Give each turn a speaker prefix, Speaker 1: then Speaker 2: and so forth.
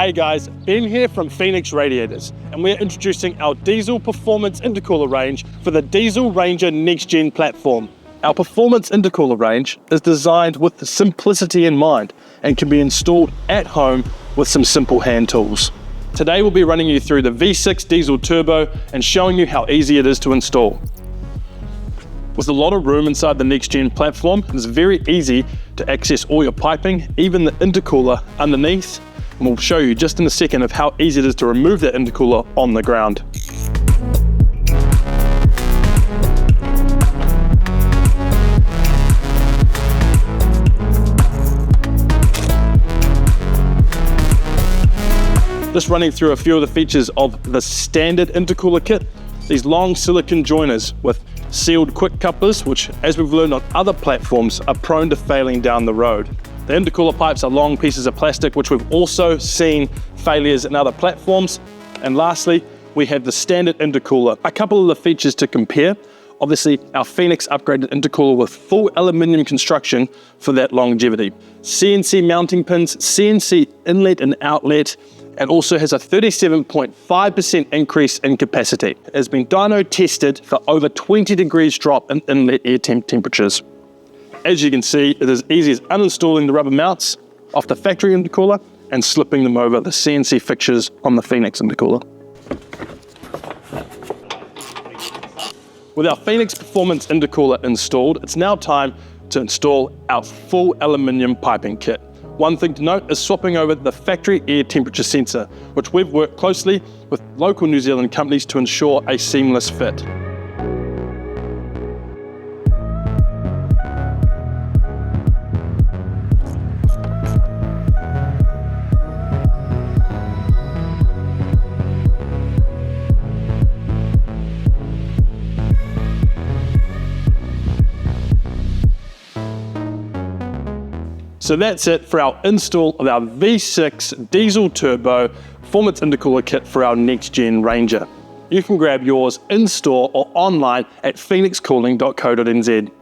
Speaker 1: Hey guys, Ben here from Fenix Radiators, and we're introducing our diesel performance intercooler range for the Diesel Ranger Next Gen platform. Our performance intercooler range is designed with the simplicity in mind and can be installed at home with some simple hand tools. Today we'll be running you through the V6 diesel turbo and showing you how easy it is to install. With a lot of room inside the Next Gen platform, it's very easy to access all your piping, even the intercooler underneath. And we'll show you just in a second of how easy it is to remove that intercooler on the ground. Just running through a few of the features of the standard intercooler kit. These long silicone joiners with sealed quick couplers, which, as we've learned on other platforms, are prone to failing down the road. The intercooler pipes are long pieces of plastic, which we've also seen failures in other platforms. And lastly, we have the standard intercooler. A couple of the features to compare. Obviously, our Fenix upgraded intercooler with full aluminium construction for that longevity. CNC mounting pins, CNC inlet and outlet, and also has a 37.5% increase in capacity. It has been dyno tested for over 20 degrees drop in inlet air temperatures. As you can see, it is easy as uninstalling the rubber mounts off the factory intercooler and slipping them over the CNC fixtures on the Fenix intercooler. With our Fenix Performance intercooler installed, it's now time to install our full aluminium piping kit. One thing to note is swapping over the factory air temperature sensor, which we've worked closely with local New Zealand companies to ensure a seamless fit. So that's it for our install of our V6 diesel turbo performance intercooler kit for our Next Gen Ranger. You can grab yours in store or online at fenixcooling.co.nz.